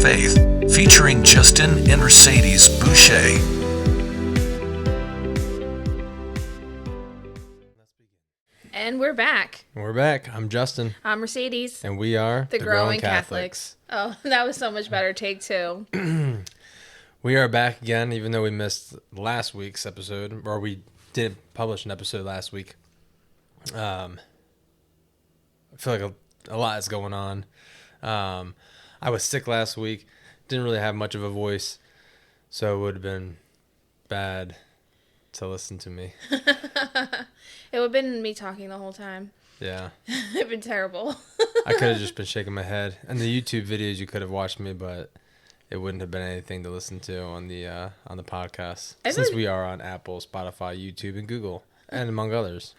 Faith, featuring Justin and Mercedes Boucher. And we're back. We're back. I'm Justin. I'm Mercedes. And we are the Growing Catholics. Oh, that was so much better. Take two. We are back again, even though we missed last week's episode, or we didn't publish an episode last week. I feel like a lot is going on. I was sick last week. Didn't really have much of a voice, so it would have been bad to listen to me. It would have been me talking the whole time. Yeah. It would have been terrible. I could have just been shaking my head. And the YouTube videos, you could have watched me, but it wouldn't have been anything to listen to on the podcast. Since we are on Apple, Spotify, YouTube, and Google, and among others.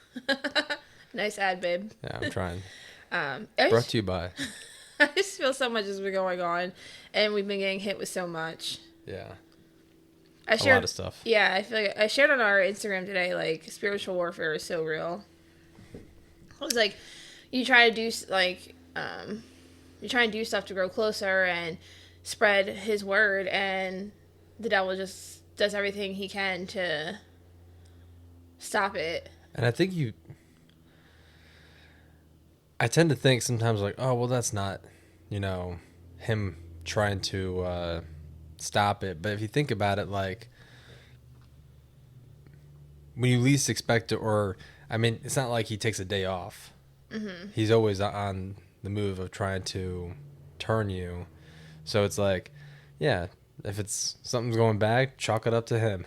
Nice ad, babe. Yeah, I'm trying. Brought to you by. I just feel so much has been going on, and we've been getting hit with so much. Yeah. A lot of stuff. Yeah, I feel like I shared on our Instagram today, like, spiritual warfare is so real. It was like, you try to do, like, you try and do stuff to grow closer and spread his word, and the devil just does everything he can to stop it. And I think I tend to think sometimes, like, oh, well, that's not, him trying to stop it. But if you think about it, like, when you least expect it, or, I mean, it's not like he takes a day off. Mm-hmm. He's always on the move of trying to turn you. So it's like, yeah, if it's something's going bad, chalk it up to him.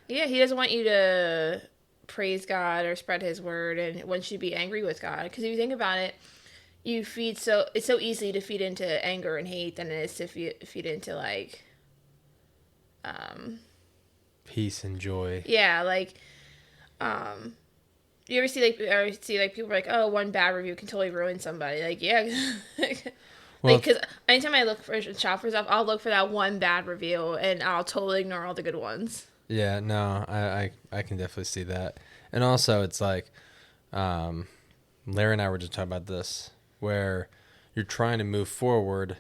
Yeah, he doesn't want you to praise God or spread his word, and wants you to be angry with God. Because if you think about it, it's so easy to feed into anger and hate than it is to feed into, like, peace and joy. Yeah, like, you ever see people are like, oh, one bad review can totally ruin somebody. Like, yeah. Well, because anytime I look for shop for stuff, I'll look for that one bad review, and I'll totally ignore all the good ones. Yeah, no, I can definitely see that. And also, it's like, Larry and I were just talking about this, where you're trying to move forward,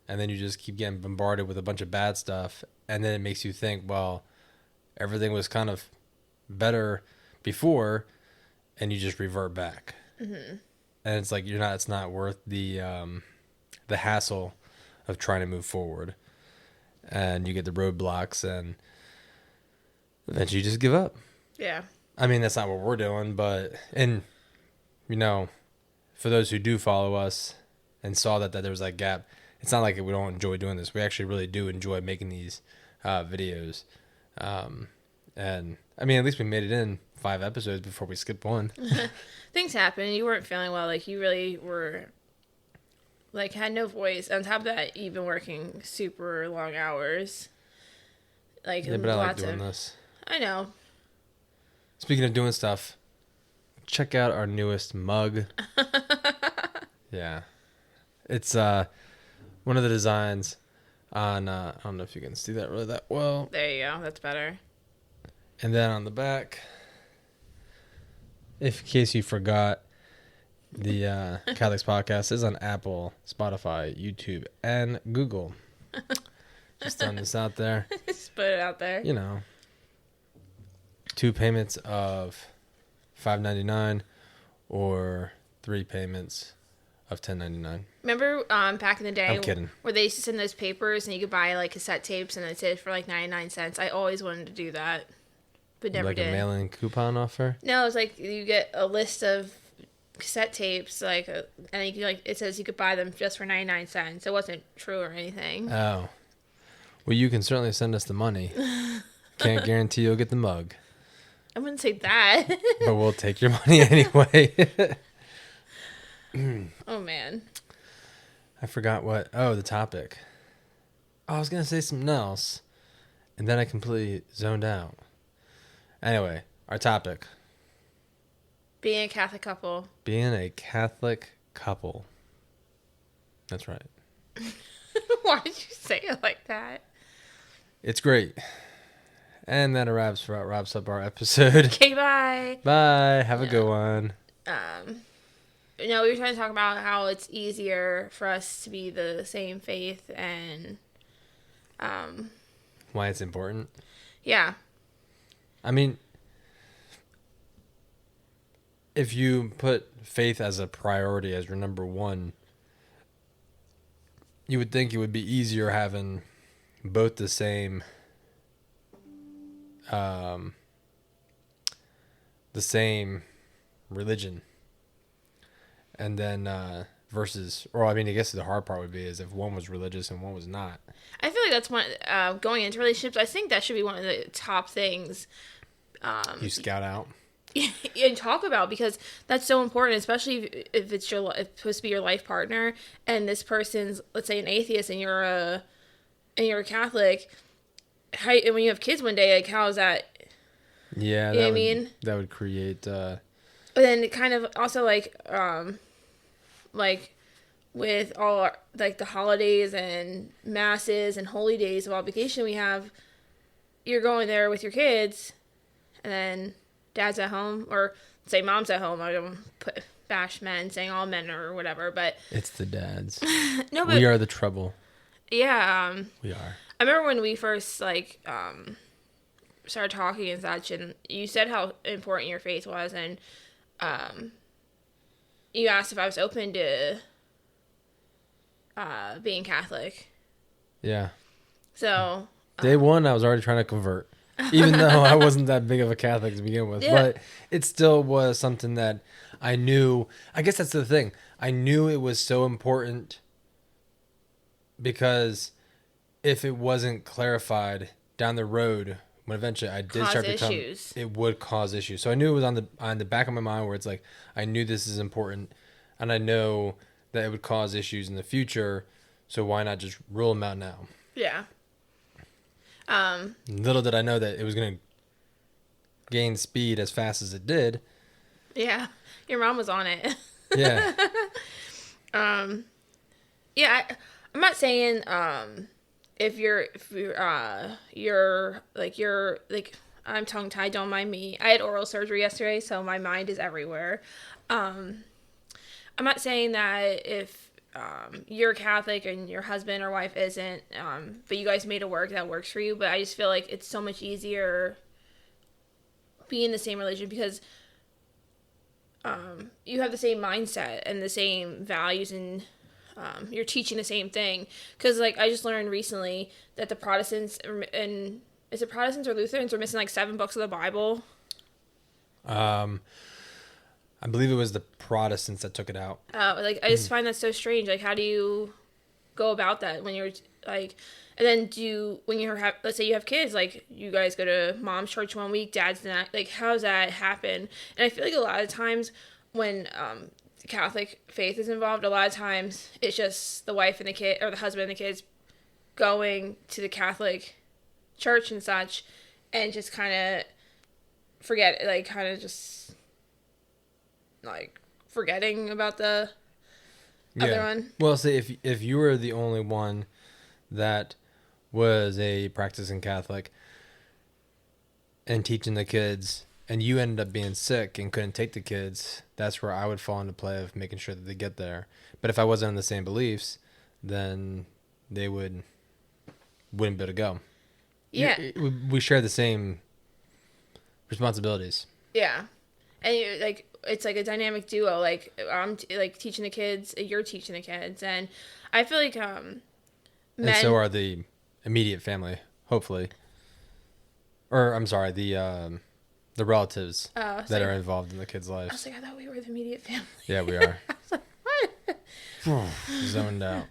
and then you just keep getting bombarded with a bunch of bad stuff, and then it makes you think, well, everything was kind of better before, and you just revert back. Mm-hmm. And it's like it's not worth the hassle of trying to move forward, and you get the roadblocks, and eventually you just give up. Yeah. I mean, that's not what we're doing, but, and, for those who do follow us and saw that there was that gap, it's not like we don't enjoy doing this. We actually really do enjoy making these videos. And, I mean, at least we made it in 5 episodes before we skipped one. Things happen. You weren't feeling well. Like, you really were, like, had no voice. On top of that, you've been working super long hours. Like, yeah, but I like doing this. I know. Speaking of doing stuff, check out our newest mug. Yeah. It's one of the designs on, I don't know if you can see that really that well. There you go. That's better. And then on the back, in case you forgot, the Catholics Podcast is on Apple, Spotify, YouTube, and Google. Just throwing this out there. Just put it out there. 2 payments of $5.99 or 3 payments of $10.99. Remember back in the day I'm kidding. Where they used to send those papers and you could buy, like, cassette tapes and it said for like 99 cents? I always wanted to do that, but never did. Like a mail-in coupon offer? No, it was like you get a list of cassette tapes, and you could, like, it says you could buy them just for 99 cents. It wasn't true or anything. Oh. Well, you can certainly send us the money. Can't guarantee you'll get the mug. I wouldn't say that. But we'll take your money anyway. Oh, man. I forgot the topic. I was going to say something else, and then I completely zoned out. Anyway, our topic. Being a Catholic couple. Being a Catholic couple. That's right. Why did you say it like that? It's great. And that wraps up our episode. Okay, bye. Bye. Have a good one. No, we were trying to talk about how it's easier for us to be the same faith and, Why it's important. yeah. I mean, if you put faith as a priority, as your number one, you would think it would be easier having both the same, the same religion, and then versus, or I mean, I guess the hard part would be is if one was religious and one was not. I feel like that's one, going into relationships, I think that should be one of the top things You scout out. and talk about, because that's so important, especially if it's if it's supposed to be your life partner and this person's, let's say, an atheist and you're a Catholic. How, and when you have kids one day, like, how is that? Yeah, You know what I mean? that would create. But then it kind of also like with all like the holidays and masses and holy days of obligation we have, you're going there with your kids, and then dad's at home, or say mom's at home. I don't bash men, saying all men or whatever, but It's the dads. no, but We are the trouble. yeah. We are. I remember when we first like started talking and such, and you said how important your faith was, and you asked if I was open to being Catholic. Yeah. So Day one, I was already trying to convert, even though I wasn't that big of a Catholic to begin with. Yeah. But it still was something that I knew. I guess that's the thing. I knew it was so important because if it wasn't clarified down the road, when eventually I did Cause start to become, issues. it would cause issues. So I knew it was on the back of my mind where it's like I knew this is important, and I know that it would cause issues in the future. So why not just rule them out now? yeah. Little did I know that it was going to gain speed as fast as it did. Yeah. Your mom was on it. Yeah. Yeah, I'm not saying if you're I'm tongue tied, don't mind me. I had oral surgery yesterday, so my mind is everywhere. I'm not saying that if you're Catholic and your husband or wife isn't, but you guys made it work, that works for you. But I just feel like it's so much easier being in the same religion because you have the same mindset and the same values, and you're teaching the same thing. Because like I just learned recently that the Protestants and is it Protestants or Lutherans are missing like 7 books of the Bible. I believe it was the Protestants that took it out. Like I just find that so strange. Like, how do you go about that when you're like, and then when you have, let's say you have kids, like you guys go to mom's church one week, dad's the next. Like, how does that happen? And I feel like a lot of times when the Catholic faith is involved, a lot of times it's just the wife and the kid, or the husband and the kids, going to the Catholic church and such, and just kind of forget, like kind of just like forgetting about the other one. Well, say if you were the only one that was a practicing Catholic and teaching the kids, and you ended up being sick and couldn't take the kids, that's where I would fall into play of making sure that they get there. But if I wasn't on the same beliefs, then they wouldn't be able to go. Yeah. We share the same responsibilities. Yeah. And it's like a dynamic duo. Like I'm like teaching the kids, you're teaching the kids, and I feel like and so are the immediate family, hopefully. Or I'm sorry, the relatives that are involved in the kids' lives. I was like, I thought we were the immediate family. Yeah, we are. I was like, what? Zoned out.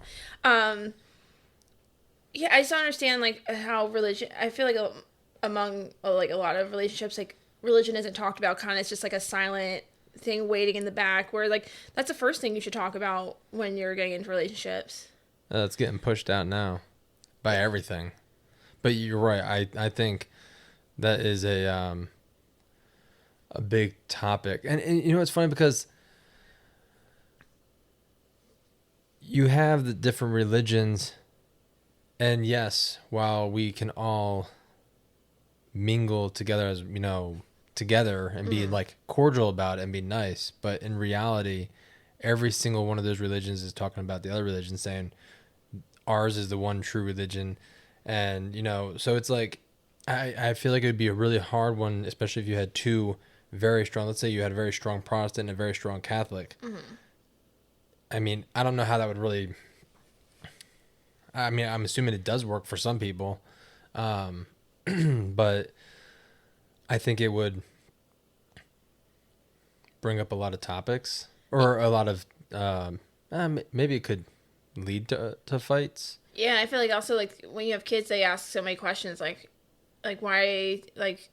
Yeah, I just don't understand like how religion. I feel like among like a lot of relationships, like religion isn't talked about. Kind of, it's just like a silent thing waiting in the back. Where like that's the first thing you should talk about when you're getting into relationships. It's getting pushed out now by everything. But you're right. I think that is a big topic, and you know it's funny because you have the different religions. And yes, while we can all mingle together as, together and be like cordial about it and be nice, but in reality, every single one of those religions is talking about the other religion, saying ours is the one true religion. And, so it's like, I feel like it would be a really hard one, especially if you had two very strong, let's say you had a very strong Protestant and a very strong Catholic. Mm-hmm. I mean, I don't know how that would really, I mean, I'm assuming it does work for some people. But I think it would bring up a lot of topics, or a lot of, maybe it could lead to fights. Yeah, I feel like also, like, when you have kids, they ask so many questions, like why, like,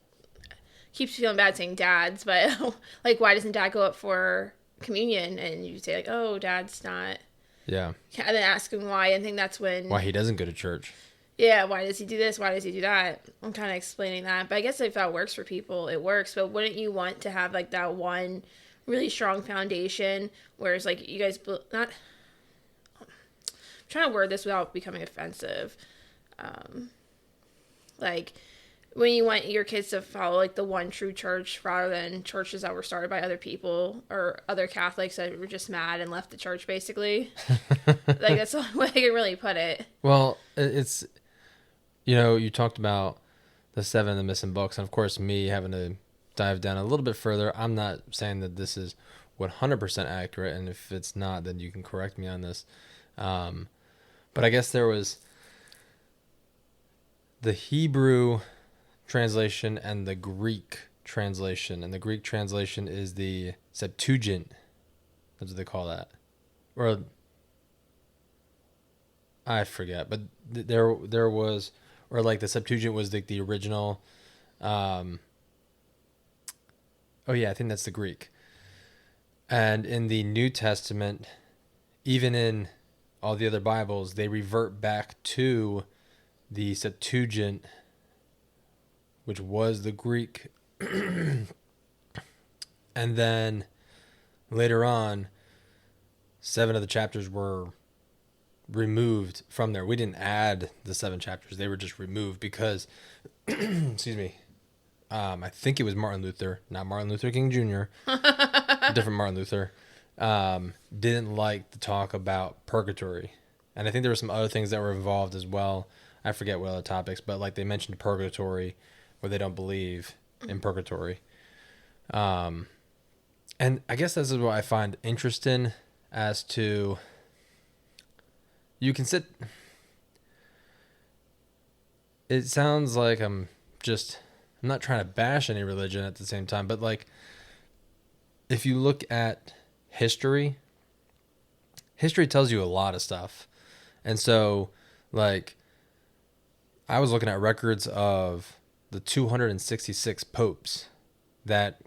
keeps feeling bad saying dads, but like, why doesn't dad go up for communion? And you say, like, oh, dad's not. Yeah. And then ask him why, and I think that's when. Why he doesn't go to church. Yeah, why does he do this? Why does he do that? I'm kind of explaining that. But I guess if that works for people, it works. But wouldn't you want to have, like, that one really strong foundation, whereas, like, you guys, not. I'm trying to word this without becoming offensive. Like, when you want your kids to follow, like, the one true church rather than churches that were started by other people or other Catholics that were just mad and left the church, basically. Like, that's the only way I can really put it. Well, it's, you talked about the 7 of the missing books, and of course me having to dive down a little bit further. I'm not saying that this is 100% accurate, and if it's not, then you can correct me on this. But I guess there was the Hebrew translation and the Greek translation, and the Greek translation is the Septuagint. That's what they call that, or I forget. But there was, or like the Septuagint was the original. Oh yeah, I think that's the Greek. And in the New Testament, even in all the other Bibles, they revert back to the Septuagint, which was the Greek. And then later on, 7 of the chapters were removed from there. We didn't add the 7 chapters. They were just removed because, excuse me, I think it was Martin Luther, not Martin Luther King Jr., different Martin Luther, didn't like to talk about purgatory. And I think there were some other things that were involved as well. I forget what other topics, but like they mentioned purgatory, where they don't believe in purgatory. And I guess this is what I find interesting as to, you can sit, it sounds like I'm not trying to bash any religion at the same time, but like, if you look at history tells you a lot of stuff. And so, like, I was looking at records of the 266 popes that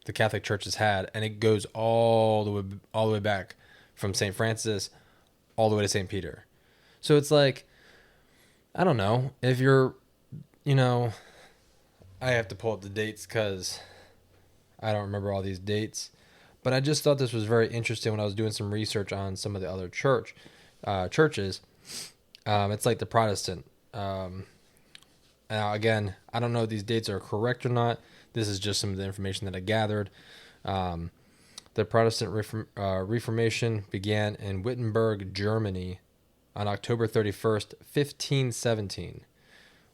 the Catholic Church has had, and it goes all the way back from St. Francis all the way to St. Peter. So it's like, I don't know, if you're, I have to pull up the dates because I don't remember all these dates, but I just thought this was very interesting when I was doing some research on some of the other churches. It's like the Protestant. Now, again, I don't know if these dates are correct or not. This is just some of the information that I gathered. The Protestant Reformation began in Wittenberg, Germany on October 31st, 1517,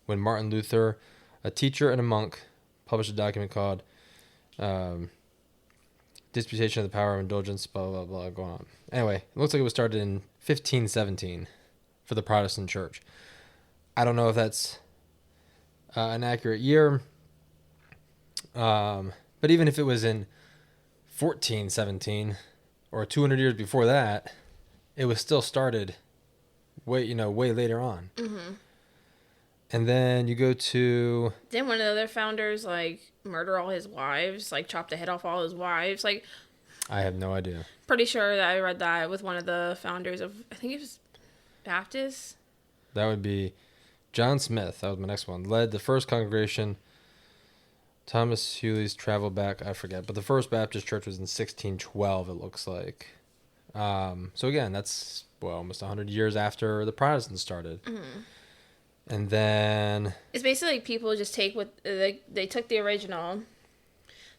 when Martin Luther, a teacher and a monk, published a document called Disputation of the Power of Indulgence, blah, blah, blah, going on. Anyway, it looks like it was started in 1517 for the Protestant Church. I don't know if that's an accurate year, but even if it was in 1417 or 200 years before that, it was still started way later on. Mm-hmm. And then you go to... Didn't one of the other founders, like, murder all his wives? Like, chop the head off all his wives? Like... I have no idea. Pretty sure that I read that with one of the founders of... I think it was Baptist? That would be John Smith. That was my next one. Led the first congregation. Thomas Hewley's travel back. I forget. But the first Baptist church was in 1612, it looks like. So, again, that's, almost 100 years after the Protestants started. Mm-hmm. And then... It's basically like people just take what... They took the original,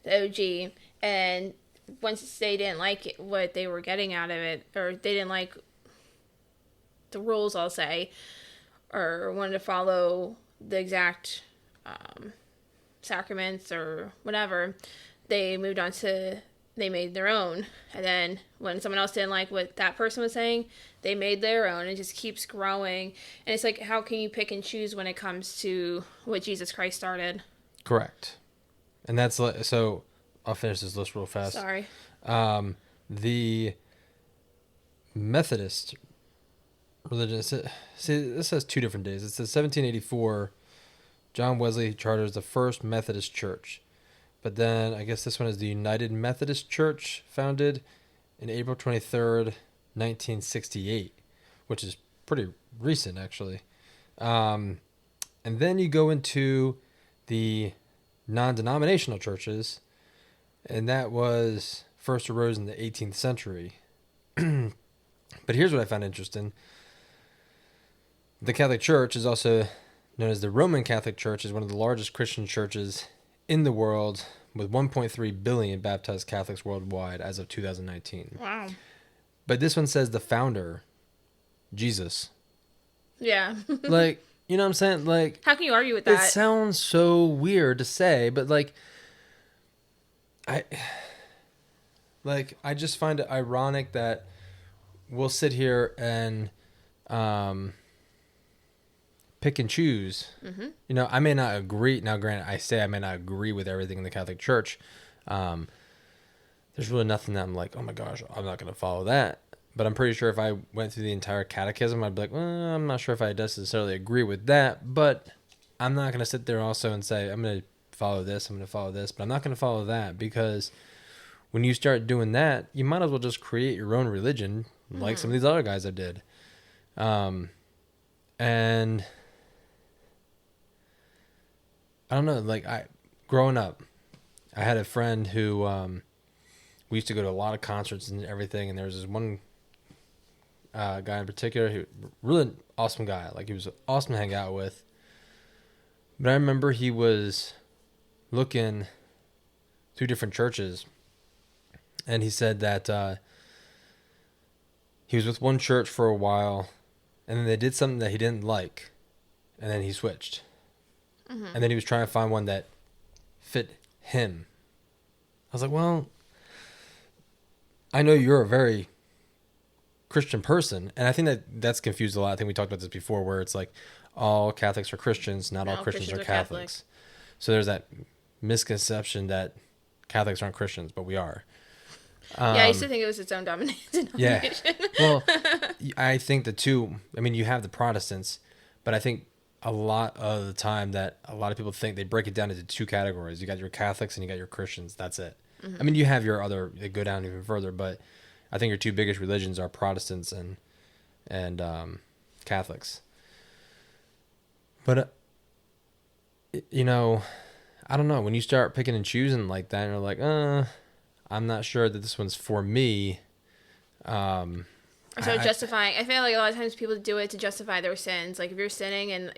the OG, and once they didn't like it, what they were getting out of it, or they didn't like the rules, I'll say, or wanted to follow the exact sacraments or whatever, they moved on to, they made their own. And then when someone else didn't like what that person was saying, they made their own. It just keeps growing. And it's like, how can you pick and choose when it comes to what Jesus Christ started? Correct. And that's so. I'll finish this list real fast. Sorry. The Methodist religion. See, this has 2 different days. It says 1784. John Wesley charters the first Methodist church, but then I guess this one is the United Methodist Church, founded in April 23rd, 1968, which is pretty recent actually. And then you go into the non-denominational churches, and that was first arose in the 18th century. But here's what I found interesting. The Catholic Church is also known as the Roman Catholic Church, is one of the largest Christian churches in the world, with 1.3 billion baptized Catholics worldwide as of 2019. Wow. But this one says the founder, Jesus. Yeah. Like, you know what I'm saying? Like, How can you argue with it that? sounds so weird to say, but I just find it ironic that we'll sit here and pick and choose. Mm-hmm. You know, I may not agree. Now, granted, I may not agree with everything in the Catholic Church. There's really nothing that I'm like, oh my gosh, I'm not going to follow that. But I'm pretty sure if I went through the entire catechism, I'd be like, well, I'm not sure if I necessarily agree with that. But I'm not going to sit there also and say, I'm going to follow this, I'm going to follow this. But I'm not going to follow that, because when you start doing that, you might as well just create your own religion, like some of these other guys have did. And I don't know, like, growing up, I had a friend who we used to go to a lot of concerts and everything, and there was this one guy in particular who really awesome guy, like he was awesome to hang out with. But I remember he was looking through different churches, and he said that he was with one church for a while, and then they did something that he didn't like, and then he switched. And then he was trying to find one that fit him. I was like, well, I know you're a very Christian person, and I think that's confused a lot. I think we talked about this before, where it's like all Catholics are Christians, not all Christians are Catholics. So there's that misconception that Catholics aren't Christians, but we are. Yeah, I used to think it was its own denomination. Yeah. Well, I think the two, I mean, you have the Protestants, but I think a lot of the time that a lot of people think they break it down into 2 categories. You got your Catholics and you got your Christians. That's it. I mean, you have your other, they go down even further, but I think your 2 biggest religions are Protestants and Catholics. But, you know, I don't know. When you start picking and choosing like that, and you're like, I'm not sure that this one's for me. So justifying, I feel like a lot of times people do it to justify their sins. Like if you're sinning and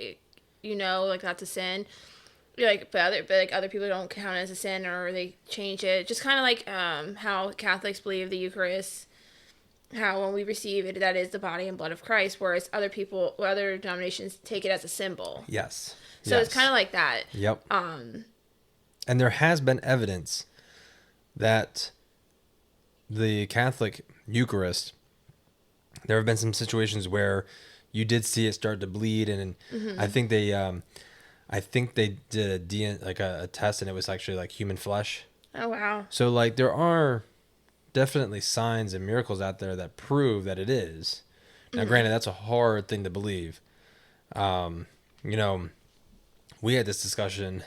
you know, like that's a sin, you're like, but other people don't count it as a sin, or they change it. Just kind of like how Catholics believe the Eucharist, how when we receive it, that is the body and blood of Christ, whereas other denominations take it as a symbol. Yes. So it's kind of like that. Yep. And there has been evidence that the Catholic Eucharist, there have been some situations where you did see it start to bleed, and I think they did a test, and it was actually like human flesh. Oh wow! So like there are definitely signs and miracles out there that prove that it is. Now, granted, that's a hard thing to believe. You know, we had this discussion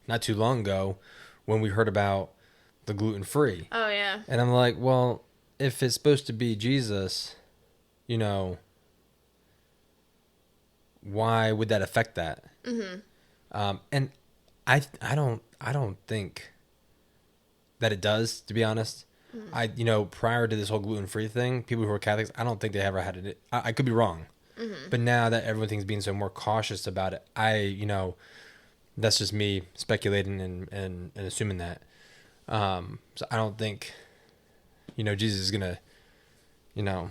not too long ago when we heard about the gluten-free. Oh yeah. And I'm like, well, if it's supposed to be Jesus, you know, why would that affect that? And I don't think that it does, to be honest. You know, prior to this whole gluten-free thing, people who were Catholics, I don't think they ever had it. I could be wrong. But now that everything's being so more cautious about it, you know, that's just me speculating and assuming that. So I don't think, Jesus is gonna, you know,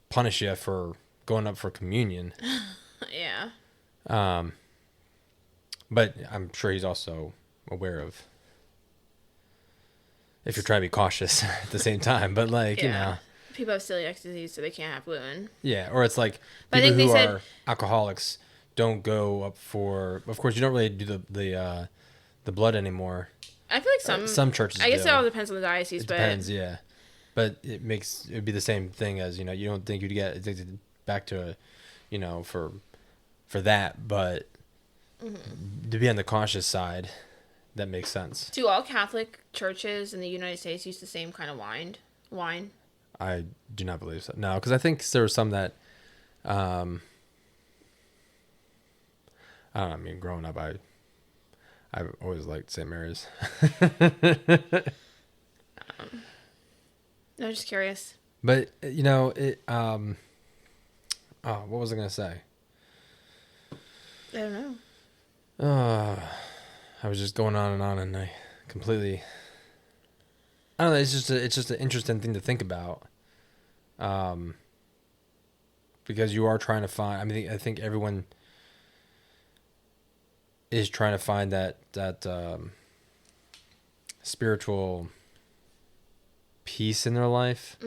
punish you for going up for communion. Yeah. But I'm sure he's also aware of if you're trying to be cautious at the same time. But like, Yeah. People have celiac disease, so they can't have gluten. yeah, or it's like But I people think who they said- are alcoholics don't go up for. Of course, you don't really do the blood anymore. I feel like Some churches I guess do. it all depends on the diocese, It but depends, yeah. But it'd be the same thing as, you don't think you'd get addicted back to for that, but to be on the cautious side, that makes sense. do all Catholic churches in the United States use the same kind of wine? I do not believe so. No, because I think there were some that, I don't know. I mean, growing up, I've always liked St. Mary's. No, just curious. But what was I gonna say? I don't know. I was just going on, and I completely. I don't know. It's just an interesting thing to think about, because you are trying to find. I mean, I think everyone is trying to find that spiritual peace in their life,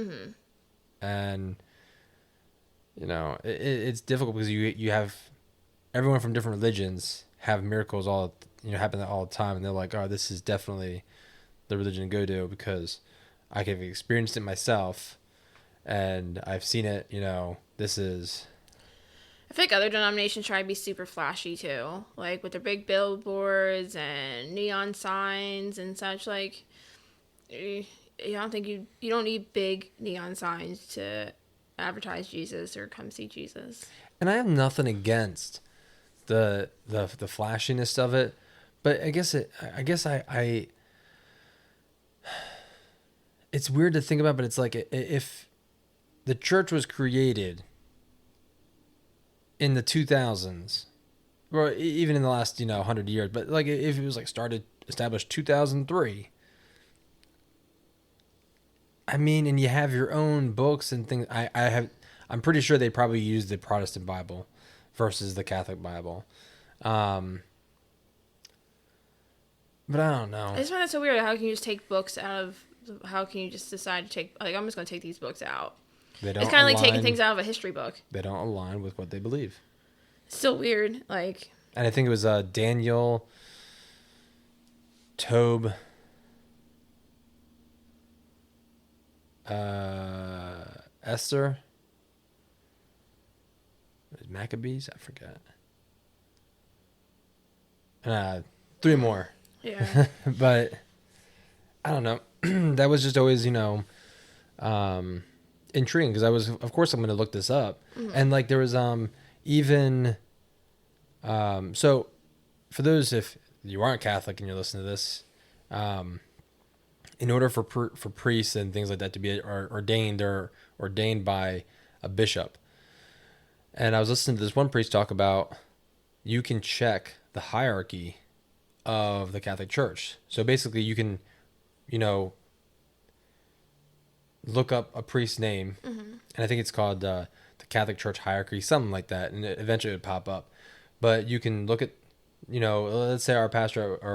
and it's difficult because you have everyone from different religions have miracles happen all the time, and they're like, oh, this is definitely the religion to go to because I have experienced it myself and I've seen it. This is. I feel like other denominations try to be super flashy too, like with their big billboards and neon signs and such. Like, I don't think you don't need big neon signs to advertise Jesus or come see Jesus. And I have nothing against the flashiness of it, but I guess it's weird to think about, but it's like if the church was created in the 2000s, or even in the last 100 years, but like if it was like established 2003. I mean, and you have your own books and things. I'm pretty sure they probably use the Protestant Bible versus the Catholic Bible. But I don't know. I just find that so weird. How can you just take books out of? How can you just decide to take? Like, I'm just going to take these books out. It's kind of like taking things out of a history book. They don't align with what they believe. Still weird. Like. And I think it was Daniel Tobe. Esther. Maccabees? I forget. 3 more. Yeah. But I don't know. That was just always, intriguing because of course I'm going to look this up. And like there was even so for those, if you aren't Catholic and you're listening to this, in order for priests and things like that to be ordained, they're ordained by a bishop. And I was listening to this one priest talk about you can check the hierarchy of the Catholic Church. So basically you can, look up a priest's name, and I think it's called the Catholic Church hierarchy, something like that, and eventually it would pop up. But you can look at, let's say our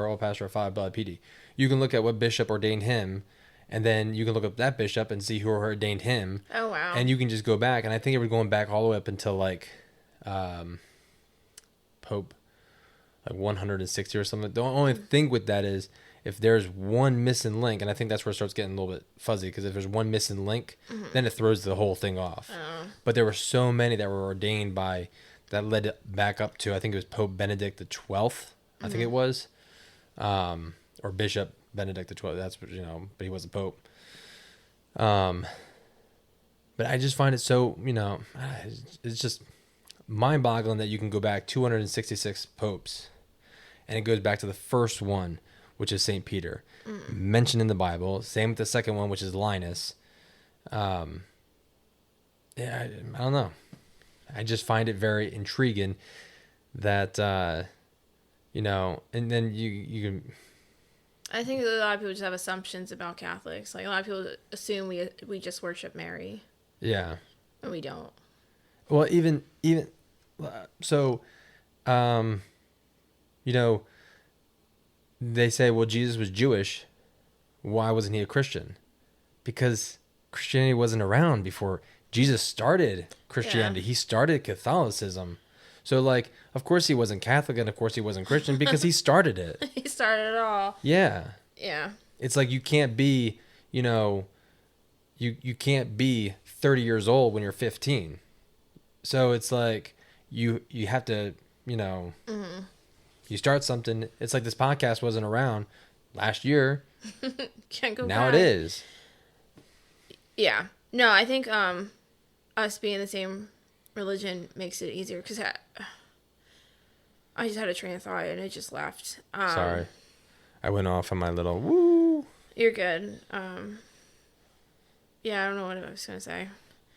old pastor of Five Blood PD. You can look at what bishop ordained him, and then you can look up that bishop and see who ordained him. Oh, wow. And you can just go back, and I think it was going back all the way up until like Pope, like 160 or something. The only thing with that is if there's one missing link, and I think that's where it starts getting a little bit fuzzy, because if there's one missing link, then it throws the whole thing off. But there were so many that were ordained by, that led back up to, I think it was Pope Benedict the 12th, I think it was, or Bishop Benedict the 12th. That's what, but he wasn't Pope. But I just find it so, it's just mind-boggling that you can go back 266 popes, and it goes back to the first one, which is St. Peter, mentioned in the Bible. Same with the second one, which is Linus. I don't know. I just find it very intriguing that, and then you can, I think a lot of people just have assumptions about Catholics. Like a lot of people assume we just worship Mary, Yeah. and we don't. Well, even so, um, you know, they say, well, Jesus was Jewish. Why wasn't he a Christian? Because Christianity wasn't around before Jesus started Christianity. Yeah. He started Catholicism. So, like, of course he wasn't Catholic, and of course he wasn't Christian because he started it. He started it all. Yeah. Yeah. It's like you can't be, you can't be 30 years old when you're 15. So it's like you have to, you start something. It's like this podcast wasn't around last year. Can't go Now back. it is. Yeah. No, I think us being the same religion makes it easier because I just had a train of thought and it just left. Sorry. I went off on my little woo. You're good. Yeah, I don't know what I was gonna say.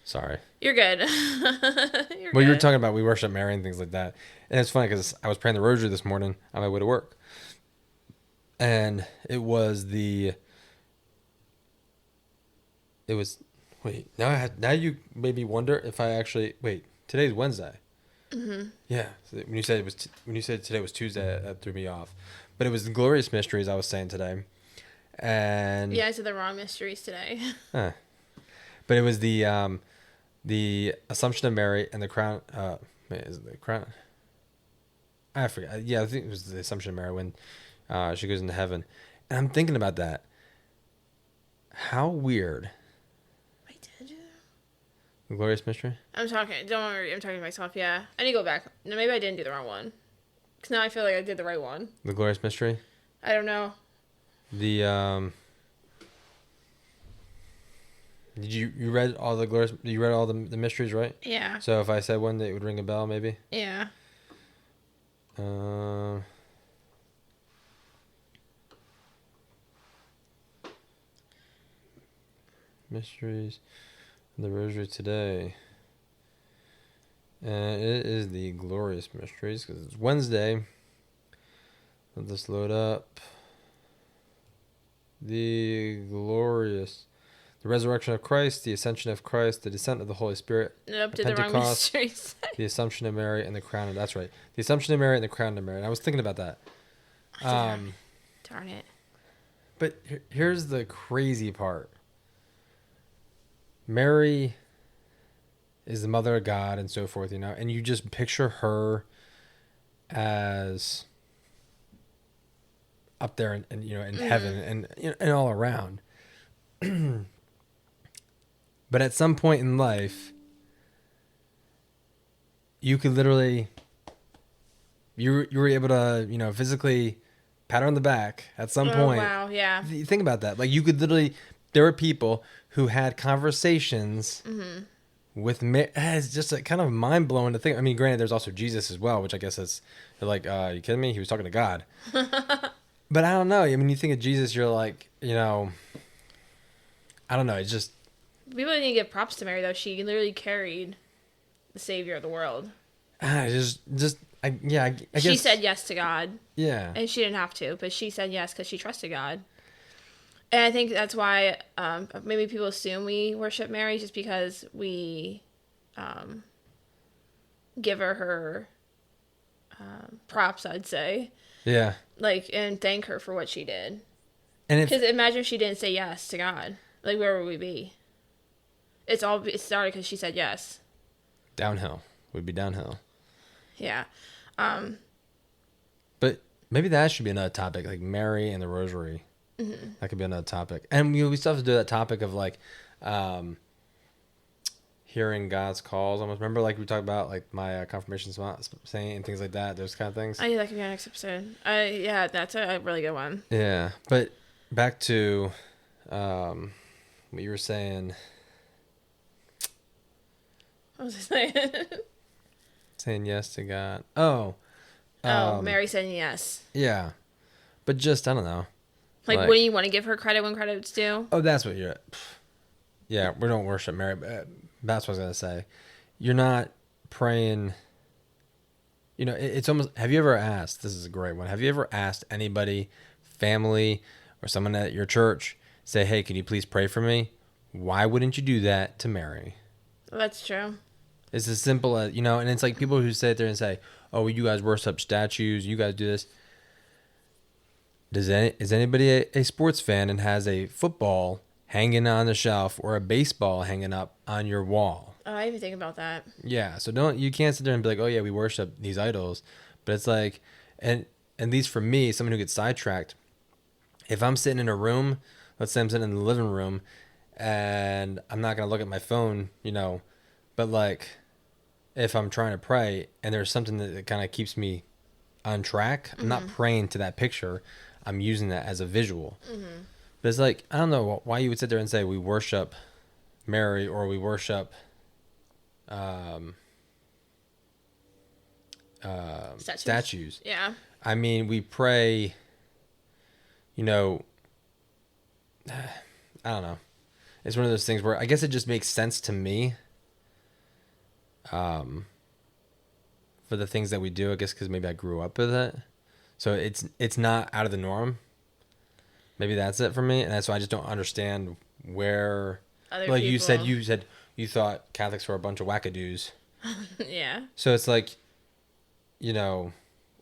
Sorry. You're good. You were talking about we worship Mary and things like that. And it's funny because I was praying the rosary this morning on my way to work. And now you made me wonder if I actually, today's Wednesday. Mm-hmm. Yeah. So when you said today was Tuesday, that threw me off. But it was the Glorious Mysteries I was saying today. And yeah, I said the wrong mysteries today. But it was the Assumption of Mary and the crown. Is it the crown? I forget. Yeah, I think it was the Assumption of Mary when she goes into heaven. And I'm thinking about that. How weird. Wait, did you? The Glorious Mystery? Don't worry, I'm talking to myself, yeah. I need to go back. No, maybe I didn't do the wrong one. Because now I feel like I did the right one. The Glorious Mystery? I don't know. Did you read all the glorious? You read all the mysteries, right? Yeah. So if I said one, that it would ring a bell, maybe. Yeah. Mysteries, the Rosary today. It is the Glorious Mysteries because it's Wednesday. Let this load up. The resurrection of Christ, the ascension of Christ, the descent of the Holy Spirit, Nope, the did the wrong Pentecost, mysteries. the Assumption of Mary, and the crown of, that's right. The Assumption of Mary and the crown of Mary. And I was thinking about that. Darn it. But here's the crazy part. Mary is the mother of God and so forth, and you just picture her as up there and in heaven and all around. But at some point in life, you could literally, you were able to, physically pat her on the back at some point. Wow, yeah. Think about that. Like you could literally, there were people who had conversations with Mary. It's just kind of mind blowing to think. I mean, granted, there's also Jesus as well, which I guess is like, are you kidding me? He was talking to God. But I don't know. I mean, you think of Jesus, you're like, I don't know. It's just. People need to give props to Mary, though. She literally carried the Savior of the world. I guess. She said yes to God. Yeah. And she didn't have to, but she said yes because she trusted God. And I think that's why maybe people assume we worship Mary just because we give her props, I'd say. Yeah. And thank her for what she did. And because imagine if she didn't say yes to God. Like, where would we be? It started because she said yes. Downhill. We'd be downhill. Yeah. But maybe that should be another topic, like Mary and the Rosary. Mm-hmm. That could be another topic. And we still have to do that topic of like hearing God's calls. Almost remember, like we talked about, like my confirmation saying and things like that. Those kind of things. I think that could be our next episode. Yeah, that's a really good one. Yeah, but back to what you were saying. What was I saying? Saying yes to God. Mary said yes. Yeah, but just I don't know. Like, wouldn't you want to give her credit when credit's due? Oh, that's what you're. Yeah, we don't worship Mary. But that's what I was gonna say. You're not praying. It's almost. Have you ever asked? This is a great one. Have you ever asked anybody, family, or someone at your church say, hey, can you please pray for me? Why wouldn't you do that to Mary? That's true. It's as simple as, and it's like people who sit there and say, oh, you guys worship statues, you guys do this. Is anybody a sports fan and has a football hanging on the shelf or a baseball hanging up on your wall? Oh, I even think about that. Yeah, so you can't sit there and be like, oh yeah, we worship these idols. But it's like, and at least for me, someone who gets sidetracked, if I'm sitting in a room, let's say I'm sitting in the living room and I'm not going to look at my phone, but like if I'm trying to pray and there's something that kind of keeps me on track, I'm not praying to that picture. I'm using that as a visual. But it's like, I don't know why you would sit there and say we worship Mary or we worship statues. Yeah. I mean, we pray, I don't know. It's one of those things where I guess it just makes sense to me for the things that we do, I guess because maybe I grew up with it. So it's not out of the norm. Maybe that's it for me. And that's why I just don't understand where, Other like people. you said you thought Catholics were a bunch of wackadoos. Yeah. So it's like,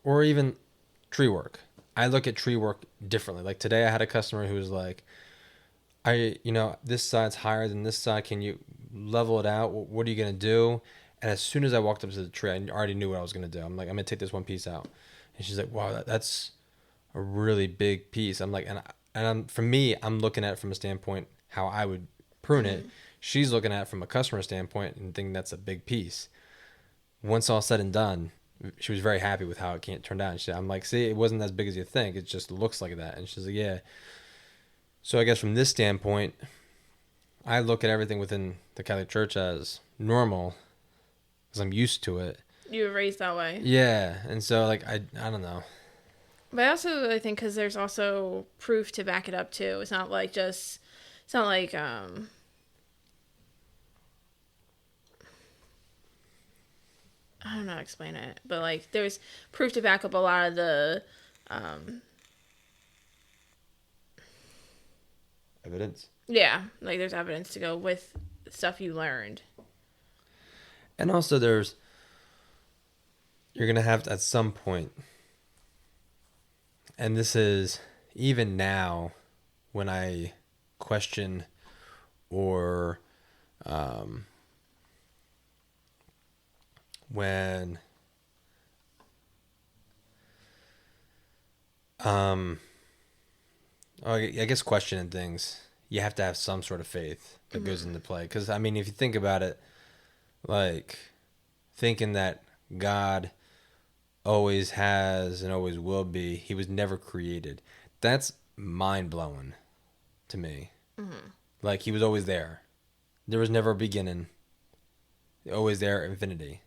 or even tree work. I look at tree work differently. Like today I had a customer who was like, this side's higher than this side. Can you level it out? What are you going to do? And as soon as I walked up to the tree, I already knew what I was going to do. I'm like, I'm going to take this one piece out. And she's like, wow, that's a really big piece. I'm like, for me, I'm looking at it from a standpoint how I would prune it. She's looking at it from a customer standpoint and thinking that's a big piece. Once all said and done, she was very happy with how it turned out. I'm like, see, it wasn't as big as you think. It just looks like that. And she's like, yeah. So I guess from this standpoint, I look at everything within the Catholic Church as normal because I'm used to it. You were raised that way. Yeah. And so, like, I don't know. But I think because there's also proof to back it up, too. It's not like I don't know how to explain it, but like there's proof to back up a lot of the Evidence. yeah, like there's evidence to go with stuff you learned. And also you're going to have to, at some point, and this is even now when I question or when I guess questioning things, you have to have some sort of faith that goes into play. Because, I mean, if you think about it, like thinking that God always has and always will be, he was never created. That's mind-blowing to me. Like, he was always there. There was never a beginning. Always there, infinity.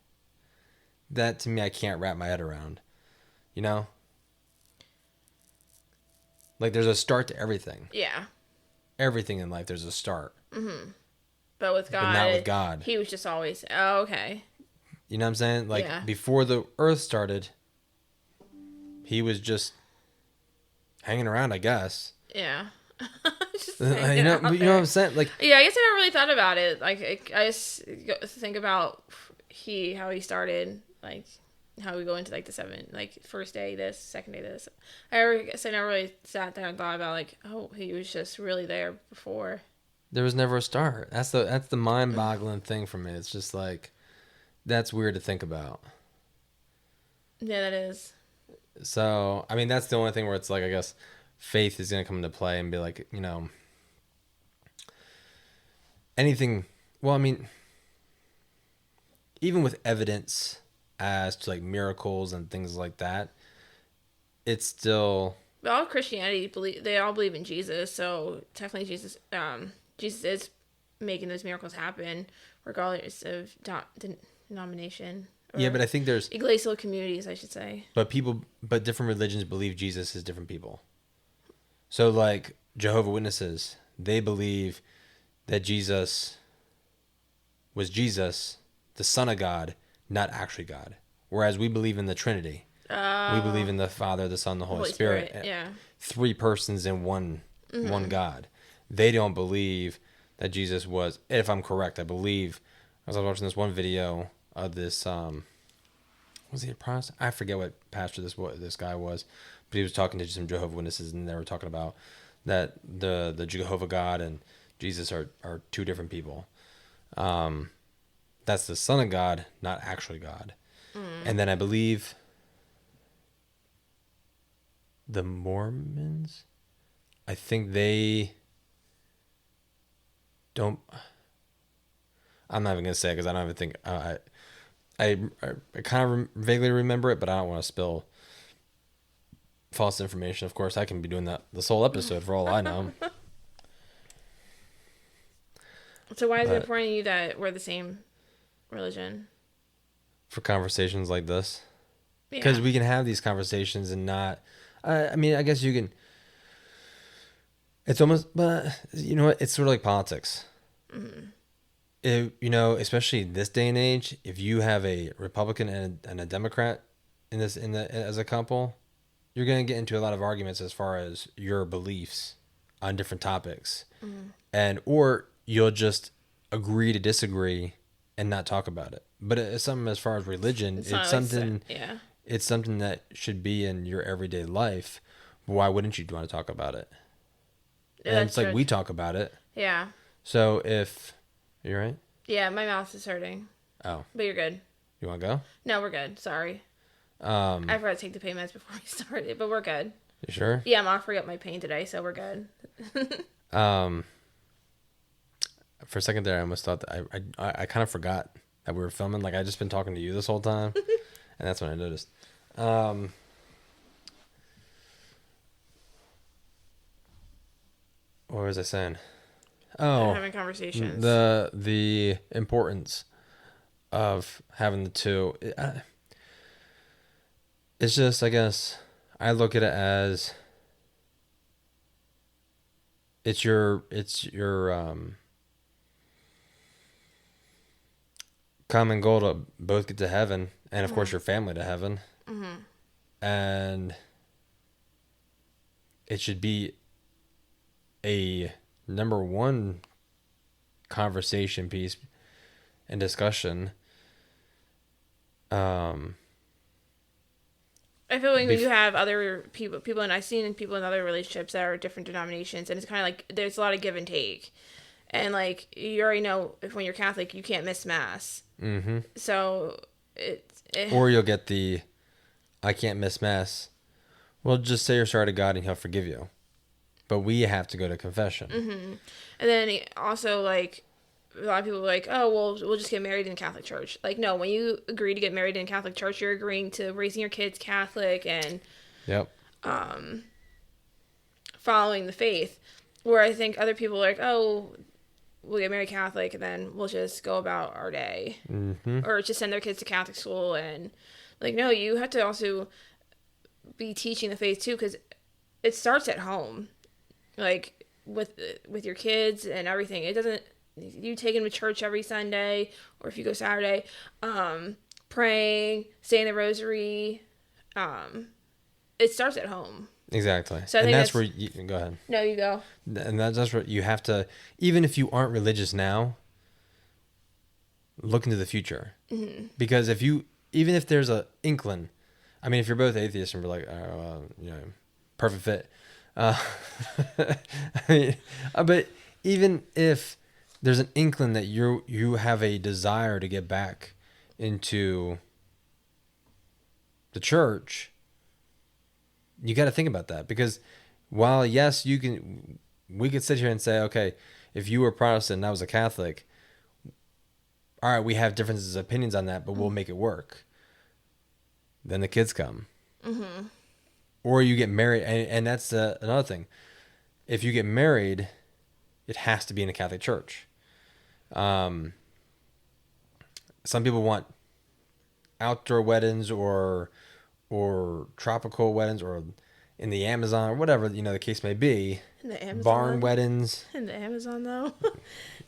That, to me, I can't wrap my head around. Like, there's a start to everything. Yeah. Everything in life, there's a start. But with God, But not with God. he was just always, oh, okay. You know what I'm saying? Like, Yeah. before the earth started, he was just hanging around, I guess. Yeah. Just You hanging know out what there. I'm saying? Like, Yeah, I guess I never really thought about it. Like, I just think about how he started, like, how we go into, like, the first day this, second day this. I guess I never really sat there and thought about, like, oh, he was just really there before. there was never a start. That's the mind-boggling thing for me. It's just like, that's weird to think about. Yeah, that is. So, I mean, that's the only thing where it's like, I guess, faith is going to come into play and be like, anything. Well, I mean, even with evidence as to like miracles and things like that, it's still. But all Christianity they all believe in Jesus, so technically Jesus is making those miracles happen, regardless of denomination. Yeah, but I think there's. Ecclesial communities, I should say. But different religions believe Jesus is different people. So, like, Jehovah's Witnesses, they believe that Jesus was Jesus, the Son of God, not actually God. Whereas we believe in the Trinity. We believe in the Father, the Son, the Holy Spirit. Yeah. 3 persons in one one God. They don't believe that Jesus was, if I'm correct, I believe, I was watching this one video of this, was he a Protestant? I forget what pastor this guy was, but he was talking to some Jehovah's Witnesses, and they were talking about that the Jehovah God and Jesus are two different people. That's the Son of God, not actually God. And then I believe the Mormons, I think they don't. I'm not even gonna say it because I don't even think I kind of vaguely remember it, but I don't want to spill false information. Of course, I can be doing that this whole episode for all I know. So why is it important to you that we're the same religion? For conversations like this, Yeah. because we can have these conversations and not. I mean, I guess you can. It's almost, but you know what? It's sort of like politics. Especially this day and age, if you have a Republican and a Democrat as a couple, you're going to get into a lot of arguments as far as your beliefs on different topics, or you'll just agree to disagree and not talk about it. But it's something as far as religion, it's something. Yeah. It's something that should be in your everyday life. Why wouldn't you want to talk about it? And it's like we talk about it. Yeah. So if you're right. Yeah, my mouth is hurting. Oh. But you're good. You want to go? No, we're good. Sorry. I forgot to take the pain meds before we started, but we're good. You sure? Yeah, I'm offering up my pain today, so we're good. For a second there, I almost thought that I kind of forgot that we were filming. Like I just been talking to you this whole time, and that's when I noticed. What was I saying? Oh, having conversations. The importance of having the two. It's just, I guess, I look at it as it's your common goal to both get to heaven, and of course your family to heaven, and it should be a number one conversation piece and discussion. I feel like when you have other people, and I've seen people in other relationships that are different denominations, and it's kind of like there's a lot of give and take. And like you already know, if when you're Catholic, you can't miss mass. Mm-hmm. So or you'll get the, I can't miss mass. Well, just say you're sorry to God and He'll forgive you. But we have to go to confession. Mm-hmm. And then also, like, a lot of people are like, oh, well, we'll just get married in a Catholic church. Like, no, when you agree to get married in a Catholic church, you're agreeing to raising your kids Catholic and following the faith. Where I think other people are like, oh, we'll get married Catholic and then we'll just go about our day. Mm-hmm. Or just send their kids to Catholic school. And, like, no, you have to also be teaching the faith, too, because it starts at home. Like with your kids and everything. It doesn't, you take them to church every Sunday, or if you go Saturday, praying, saying the rosary, it starts at home. Exactly. So I think that's where you go ahead. No, you go. And that's where you have to, even if you aren't religious now, look into the future. Mm-hmm. Because even if there's a inkling, I mean, if you're both atheists and we're like, perfect fit. I mean, but even if there's an inkling that you have a desire to get back into the church, you got to think about that, because while yes, we could sit here and say, okay, if you were Protestant and I was a Catholic, all right, we have differences of opinions on that, but we'll make it work. Then the kids come. Mm-hmm. Or you get married, and that's another thing. If you get married, it has to be in a Catholic church. Some people want outdoor weddings or tropical weddings, or in the Amazon, or whatever the case may be. In the Amazon. Barn weddings. In the Amazon, though.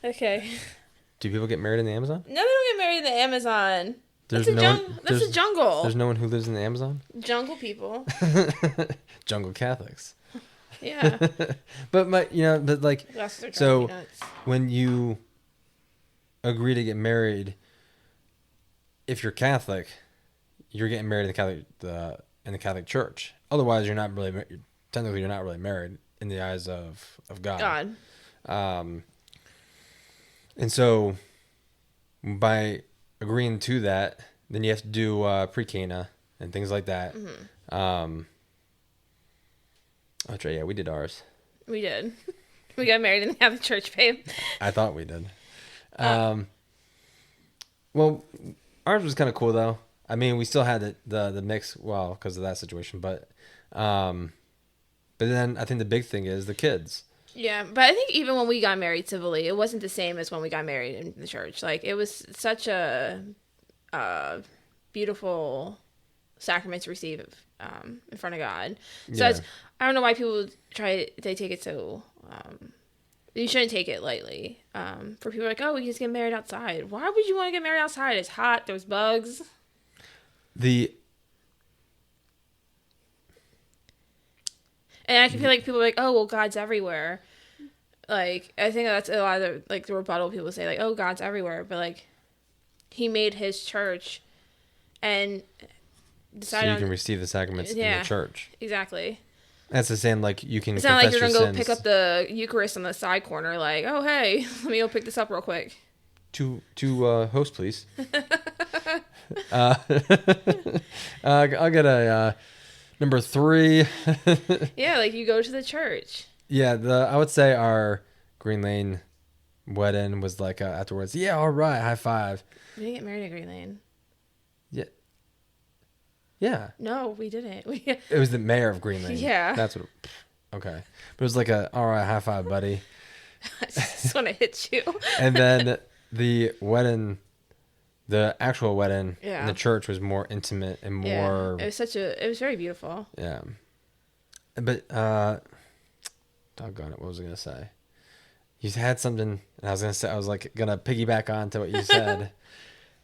Okay. Do people get married in the Amazon? No, they don't get married in the Amazon. That's a jungle. There's no one who lives in the Amazon? Jungle people. Jungle Catholics. Yeah. But like, Glasses are driving so me nuts. when you agree to get married, if you're Catholic, you're getting married in the Catholic Church. Otherwise, you're not really technically you're not really married in the eyes of God. God. And so by agreeing to that, then you have to do pre-Cana and things like that. Mm-hmm. That's right. Yeah, we did ours. We did. We got married in the Catholic Church, babe. I thought we did. Well, ours was kind of cool though. I mean, we still had the mix, well, because of that situation, but then I think the big thing is the kids. Yeah, but I think even when we got married civilly, it wasn't the same as when we got married in the church. Like, it was such a beautiful sacrament to receive in front of God. So Yeah. I don't know why people they take it so. You shouldn't take it lightly. For people like, oh, we can just get married outside. Why would you want to get married outside? It's hot. There's bugs. And I can feel like people are like, oh, well, God's everywhere. Like, I think that's a lot of the rebuttal people say, like, oh, God's everywhere. But, like, he made his church and So decided you can receive the sacraments in Yeah. the church. Exactly. That's the same, like, you can It's not like confess you're your going to go sins pick up the Eucharist on the side corner, like, oh, hey, let me go pick this up real quick. to host, please. I'll get a number 3. Yeah, like, you go to the church. Yeah, I would say our Green Lane wedding was like afterwards. Yeah, all right, high five. We didn't get married at Green Lane. Yeah. No, we didn't. It was the mayor of Green Lane. Yeah. That's what. Okay, but it was like all right, high five, buddy. I just want to hit you. And then the wedding, the actual wedding in Yeah. the church was more intimate and more. Yeah, it was very beautiful. Yeah. But doggone it, what was I gonna say? You had something, and I was gonna piggyback on to what you said,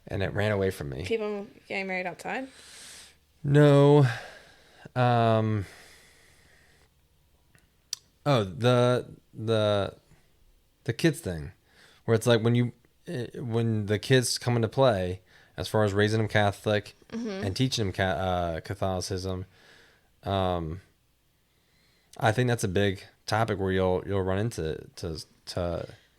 and it ran away from me. People getting married outside? No. Oh, the kids thing, where it's like when the kids come into play, as far as raising them Catholic and teaching them Catholicism, I think that's a big topic where you'll run into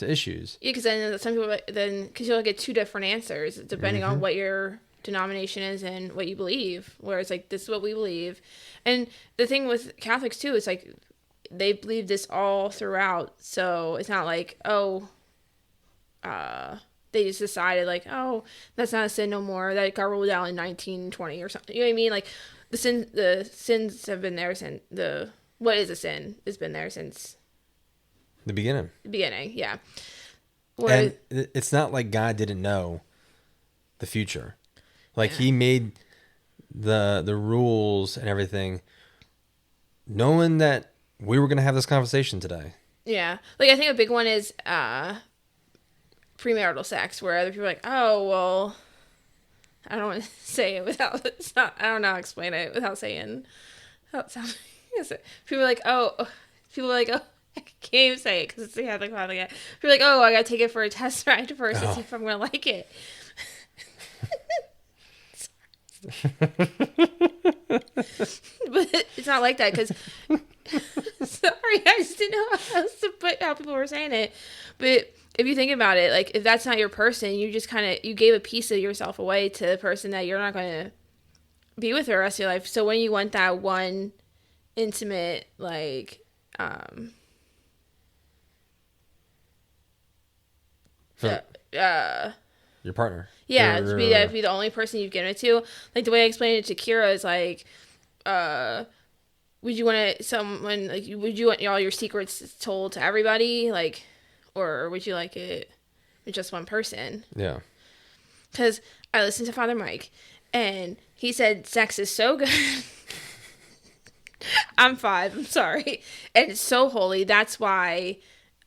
issues. Yeah, because then some people because you'll get two different answers depending on what your denomination is and what you believe. Where it's like, this is what we believe, and the thing with Catholics too is like they believe this all throughout. So it's not like they just decided like, oh, that's not a sin no more. That got ruled out in 1920 or something. You know what I mean? Like the sins have been there since what is a sin has been there since The beginning. the beginning. Yeah. And it's not like God didn't know the future. Like he made the rules and everything knowing that we were going to have this conversation today. Yeah. Like, I think a big one is premarital sex, where other people are like, oh, well, I don't want to say it without, I don't know how to explain it without saying, people are like, oh, I can't even say it because it's the Catholic Catholic. People are like, oh, I got to take it for a test ride first to see if I'm going to like it. But it's not like that because sorry, I just didn't know how else to put how people were saying it. But if you think about it, like if that's not your person, you just you gave a piece of yourself away to the person that you're not going to be with the rest of your life. So when you want that one intimate Your partner. yeah, to be the only person you've given it to. Like the way I explained it to Kira is like, would you want would you want all your secrets told to everybody, like, or would you like it with just one person? Yeah. Because I listened to Father Mike, and he said sex is so good. I'm 5. I'm sorry, and it's so holy. That's why,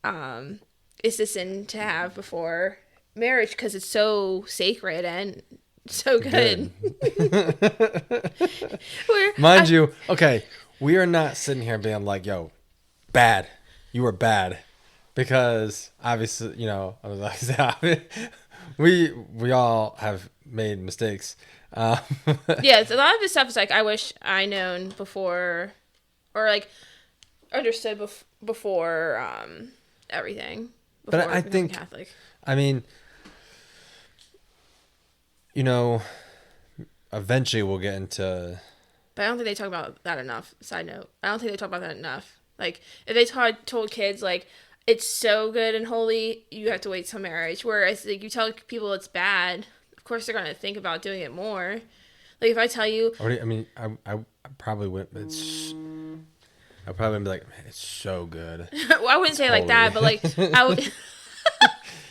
it's a sin to have before marriage because it's so sacred and so good. Mind you, okay, we are not sitting here being like, yo, bad. You were bad. Because obviously, I was like, we all have made mistakes. Yeah, it's, a lot of this stuff is like I wish I known before, or like understood before everything. Before But I becoming think, Catholic. I mean, eventually we'll get into. But I don't think they talk about that enough. Side note, I don't think they talk about that enough. Like if they told kids like it's so good and holy, you have to wait till marriage. Whereas like you tell people it's bad, of course they're gonna think about doing it more. Like if I tell you, I mean, I probably wouldn't. I probably wouldn't be like, man, it's so good, well, I wouldn't say it like that, but like I would.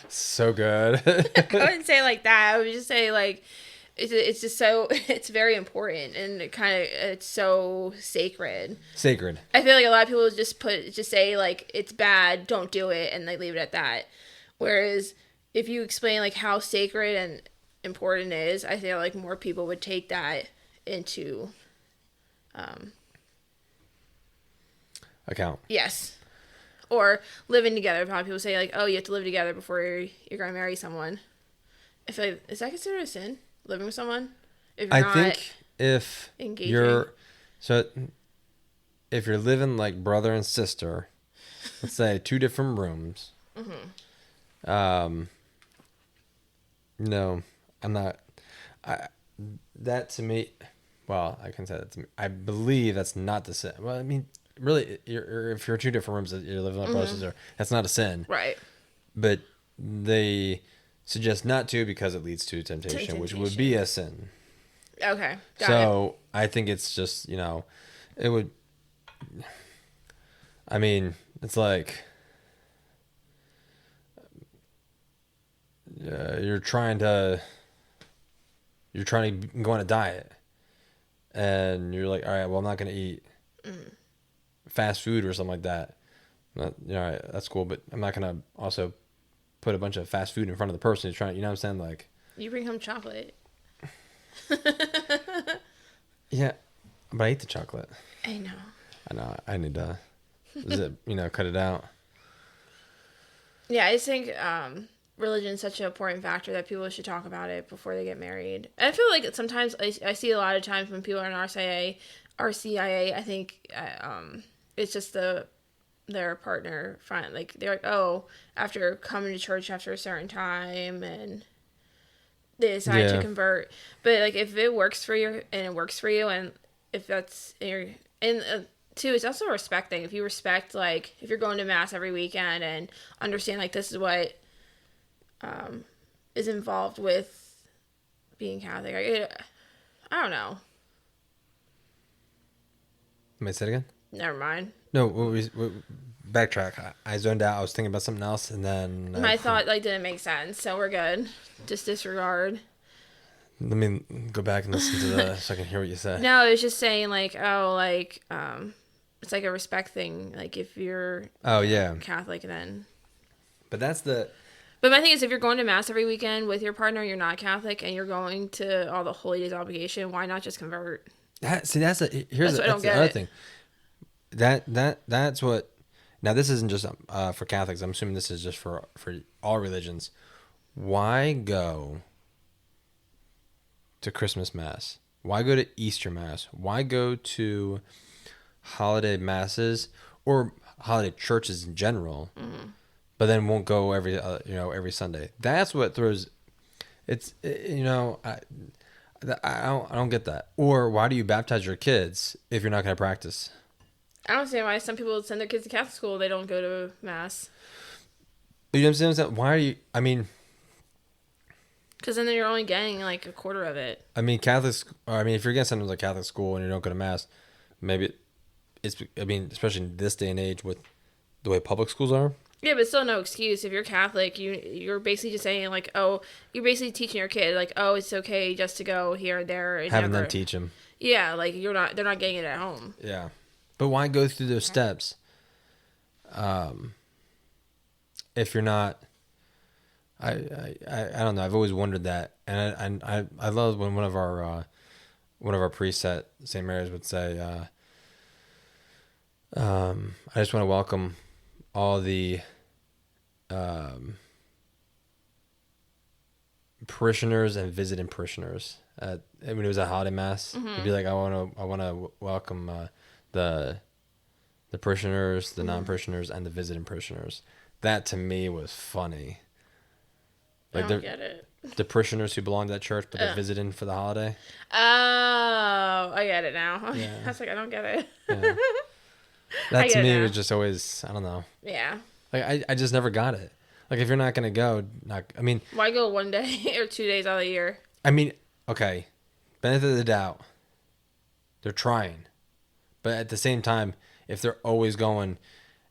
so good. I wouldn't say it like that. I would just say like it's just so it's very important and it's so sacred. Sacred. I feel like a lot of people just say like it's bad, don't do it, and they leave it at that. Whereas if you explain like how sacred and important it is, I feel like more people would take that into account. yes. Or living together. A lot of people say like, oh, you have to live together before you're gonna marry someone. I feel like, is that considered a sin? Living with someone? If you're I not think if engaging. if you're living like brother and sister, let's say 2 different rooms. No, I'm not. That to me, well, I can say that to me. I believe that's not the sin. Well, I mean, really, if you're 2 different rooms that you're living like brother and sister, that's not a sin. Right. But they suggest not to because it leads to temptation, which would be a sin. Okay. Got So I think it's just, it would. I mean, it's like you're trying to go on a diet, and you're like, all right, well, I'm not going to eat fast food or something like that. All right, that's cool, but I'm not going to also put a bunch of fast food in front of the person who's trying. You know what I'm saying? Like, you bring home chocolate. yeah, but I eat the chocolate. I know. I know. I need to, cut it out. Yeah, I just think religion is such an important factor that people should talk about it before they get married. And I feel like sometimes I see a lot of times when people are in RCIA, I think it's just their partner find like they're like, oh, after coming to church after a certain time and they decide to convert. But like if it works for you and it works for you, and if that's too, it's also a respect thing. If you respect, like, if you're going to mass every weekend and understand, like, this is what is involved with being Catholic. I don't know. May I say it again? Never mind. No, backtrack. I zoned out. I was thinking about something else, and then My thought, like, didn't make sense, so we're good. Just disregard. Let me go back and listen to so I can hear what you said. No, it was just saying, like, oh, like, it's like a respect thing. Like, if you're Catholic, then. But that's the. But my thing is, if you're going to mass every weekend with your partner, you're not Catholic, and you're going to all the Holy Days obligation, why not just convert? That's the other thing. That's what. Now this isn't just for Catholics. I'm assuming this is just for all religions. Why go to Christmas Mass? Why go to Easter Mass? Why go to holiday masses or holiday churches in general? Mm-hmm. But then won't go every Sunday. That's what throws. I don't get that. Or why do you baptize your kids if you're not going to practice? I don't understand why some people send their kids to Catholic school. They don't go to mass. You know what I'm saying? Why are you? I mean, because then you're only getting like a quarter of it. I mean, if you're going to send them to Catholic school and you don't go to mass, maybe it's. I mean, especially in this day and age with the way public schools are. Yeah, but still no excuse. If you're Catholic, you're basically just saying like, oh, you're basically teaching your kid like, oh, it's okay just to go here and there. And having them teach them. Yeah, like they're not getting it at home. Yeah, but why go through those steps? If you're not, I don't know. I've always wondered that, and I love when one of our priests at St. Mary's would say, I just want to welcome all the um, parishioners and visiting parishioners. When it was a holiday mass, it'd be like, I want to welcome the parishioners, the non-parishioners, and the visiting parishioners. That to me was funny. I Like don't get it. the parishioners who belong to that church, but they're visiting for the holiday. Oh, I get it now. Yeah. I was like, I don't get it. Yeah. That I to get me it was now. just always, I don't know. Yeah. Like I just never got it. Like if you're not gonna go, Why go 1 day or 2 days out of the year? Okay, benefit of the doubt, they're trying, but at the same time, if they're always going,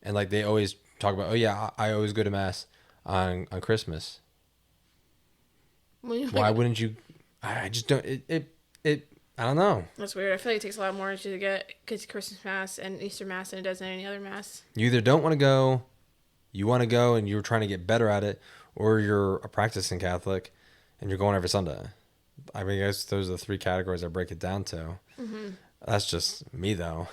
and like they always talk about, oh yeah, I always go to mass on Christmas. Why wouldn't you? I just don't. It. I don't know. That's weird. I feel like it takes a lot more energy to get Christmas Mass and Easter Mass than it does in any other Mass. You either don't want to go, you want to go, and you're trying to get better at it, or you're a practicing Catholic, and you're going every Sunday. I guess those are the three categories I break it down to. Mm-hmm. That's just me, though.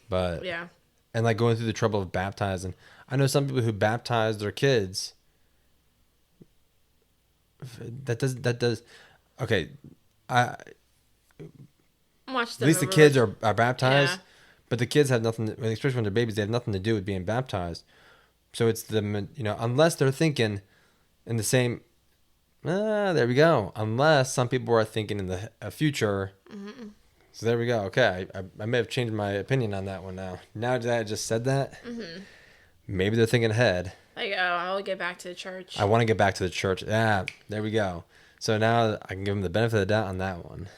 But Yeah. and like going through the trouble of baptizing, I know some people who baptize their kids. That does. Okay, Watch at them least the over kids like- are baptized, Yeah. but the kids have nothing, especially when they're babies, they have nothing to do with being baptized. So it's unless they're thinking in the same, there we go. Unless some people are thinking in the future. Mm-hmm. So there we go. Okay, I may have changed my opinion on that one now. Now that I just said that, maybe they're thinking ahead. Like, oh, I'll get back to the church. I want to get back to the church. Yeah, there we go. So now I can give them the benefit of the doubt on that one.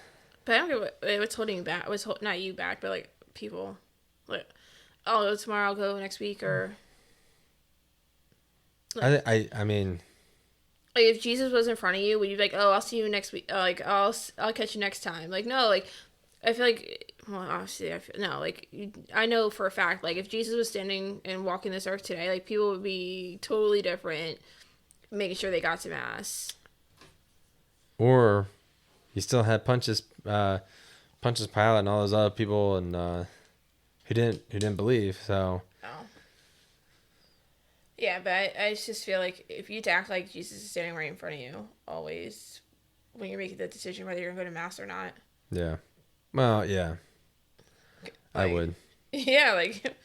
But I don't get what's holding you back. Not you back, but like people. Like, I'll go tomorrow, I'll go next week, or I mean, like if Jesus was in front of you, would you be like, oh, I'll see you next week? Like, I'll catch you next time. Like, no, like I feel like, well, obviously, I know for a fact, like if Jesus was standing and walking this earth today, like people would be totally different, making sure they got to mass. or he still had Pontius Pilate and all those other people and who didn't believe. So Oh. Yeah, but I just feel like if you act like Jesus is standing right in front of you, always, when you're making the decision whether you're going to go to mass or not. yeah, well yeah, I Like- would. Yeah, like,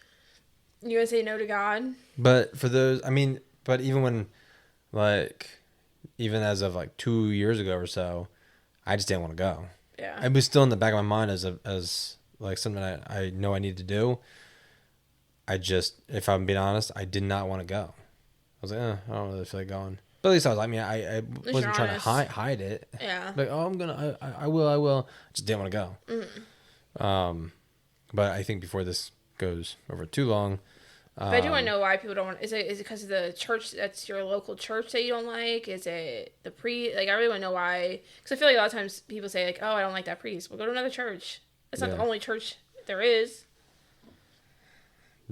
you would say no to God? But for those, but even when, like, even as of like 2 years ago or so, I just didn't want to go. Yeah. It was still in the back of my mind as like something I know I need to do. I just, if I'm being honest, I did not want to go. I was like, I don't really feel like going. But at least I wasn't trying to honest. hide it. Yeah. Like, oh, I will. Just didn't want to go. Mm. But I think before this goes over too long. But I do want to know why people don't want. Is it because of the church that's your local church that you don't like? Is it the priest? Like, I really want to know why. Because I feel like a lot of times people say like, "Oh, I don't like that priest." Well, go to another church. It's not Yeah. the only church there is.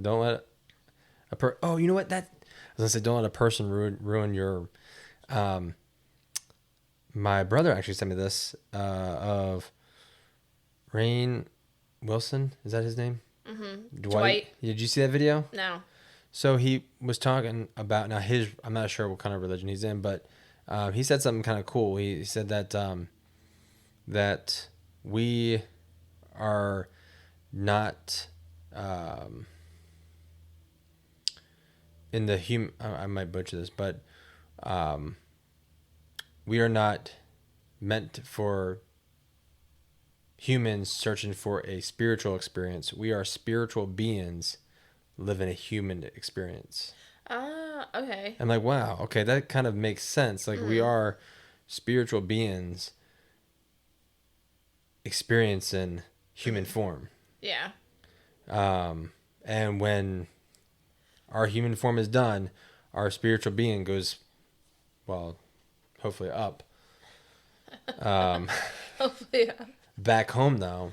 Don't let oh, you know what? I was gonna say, don't let a person ruin your. My brother actually sent me this of Rainn Wilson. Is that his name? Mm-hmm. Dwight. Did you see that video? No. So he was talking about I'm not sure what kind of religion he's in, but he said something kind of cool. He said that that we are not in the human. I might butcher this, but we are not meant for humans searching for a spiritual experience. We are spiritual beings living a human experience. Okay. I'm like, wow, okay, that kind of makes sense. Like, we are spiritual beings experiencing human form. Yeah. And when our human form is done, our spiritual being goes, well, hopefully up. Hopefully. Yeah. Back home, though.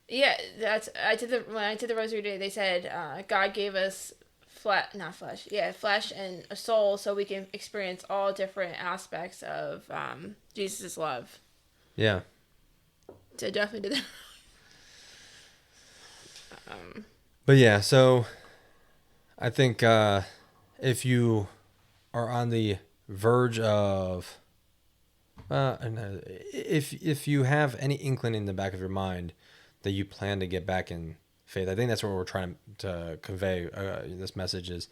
Yeah, when I did the rosary today, they said God gave us flesh and a soul, so we can experience all different aspects of Jesus' love. Yeah. So definitely did that. But yeah, so I think if you are on the verge of, if you have any inkling in the back of your mind that you plan to get back in faith, I think that's what we're trying to convey. This message is,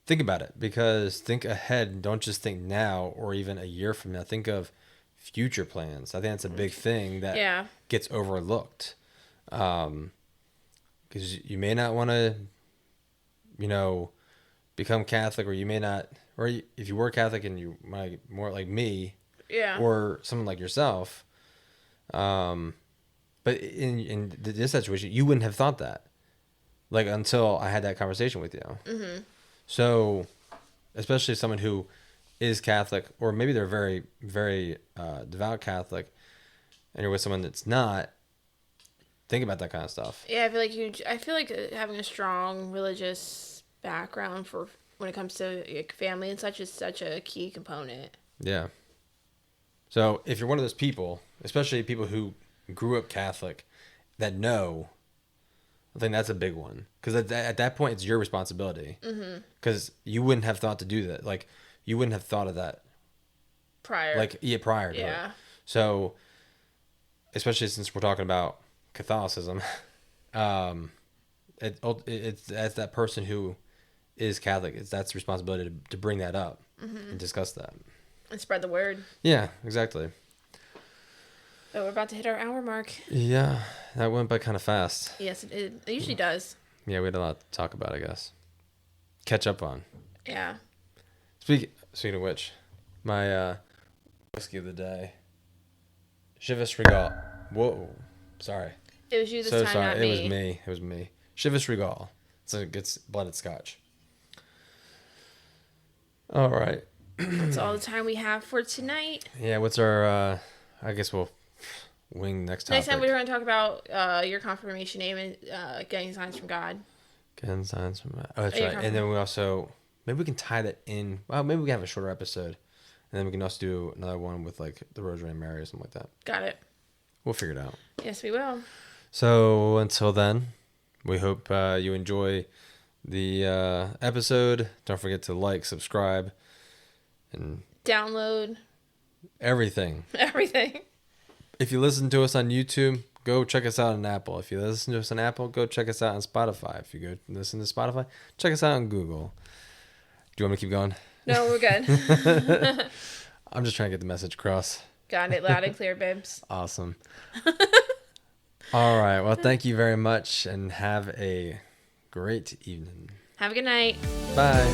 think about it, because think ahead. Don't just think now or even a year from now. Think of future plans. I think that's a big thing that gets overlooked. Because you may not want to, become Catholic, or you may not, or if you were Catholic and you might more like me, or someone like yourself, but in this situation, you wouldn't have thought that, like, until I had that conversation with you. Mm-hmm. So, especially someone who is Catholic, or maybe they're very, very devout Catholic, and you're with someone that's not. Think about that kind of stuff. Yeah, I feel like having a strong religious background for when it comes to family and such is such a key component. Yeah. So if you're one of those people, especially people who grew up Catholic, that know, I think that's a big one, because at that point it's your responsibility. Because you wouldn't have thought to do that. Like, you wouldn't have thought of that prior. Prior to it. So, especially since we're talking about Catholicism, it's as that person who is Catholic, that's responsibility to bring that up and discuss that and spread the word. Yeah, exactly. But we're about to hit our hour mark. Yeah, that went by kind of fast. Yes, it usually does. Yeah, we had a lot to talk about, I guess. Catch up on. Yeah. Speaking of which, my whiskey of the day, Chivas Regal. Whoa, sorry. It was you this time, sorry. Not me. It was me. Chivas Regal. It's blended Scotch. All right. That's all the time we have for tonight. Yeah, what's our, I guess we'll wing next topic. Next time we're going to talk about your confirmation name and getting signs from God. Getting signs from God. Oh, that's right. And then we also, maybe we can tie that in. Well, maybe we can have a shorter episode. And then we can also do another one with, like, the Rosary and Mary or something like that. Got it. We'll figure it out. Yes, we will. So until then, we hope you enjoy the episode. Don't forget to like, subscribe, and download everything. Everything. If you listen to us on YouTube, go check us out on Apple. If you listen to us on Apple, go check us out on Spotify. If you go listen to Spotify, check us out on Google. Do you want me to keep going? No, we're good. I'm just trying to get the message across. Got it loud and clear, babes. Awesome. All right. Well, thank you very much, and have a great evening. Have a good night. Bye.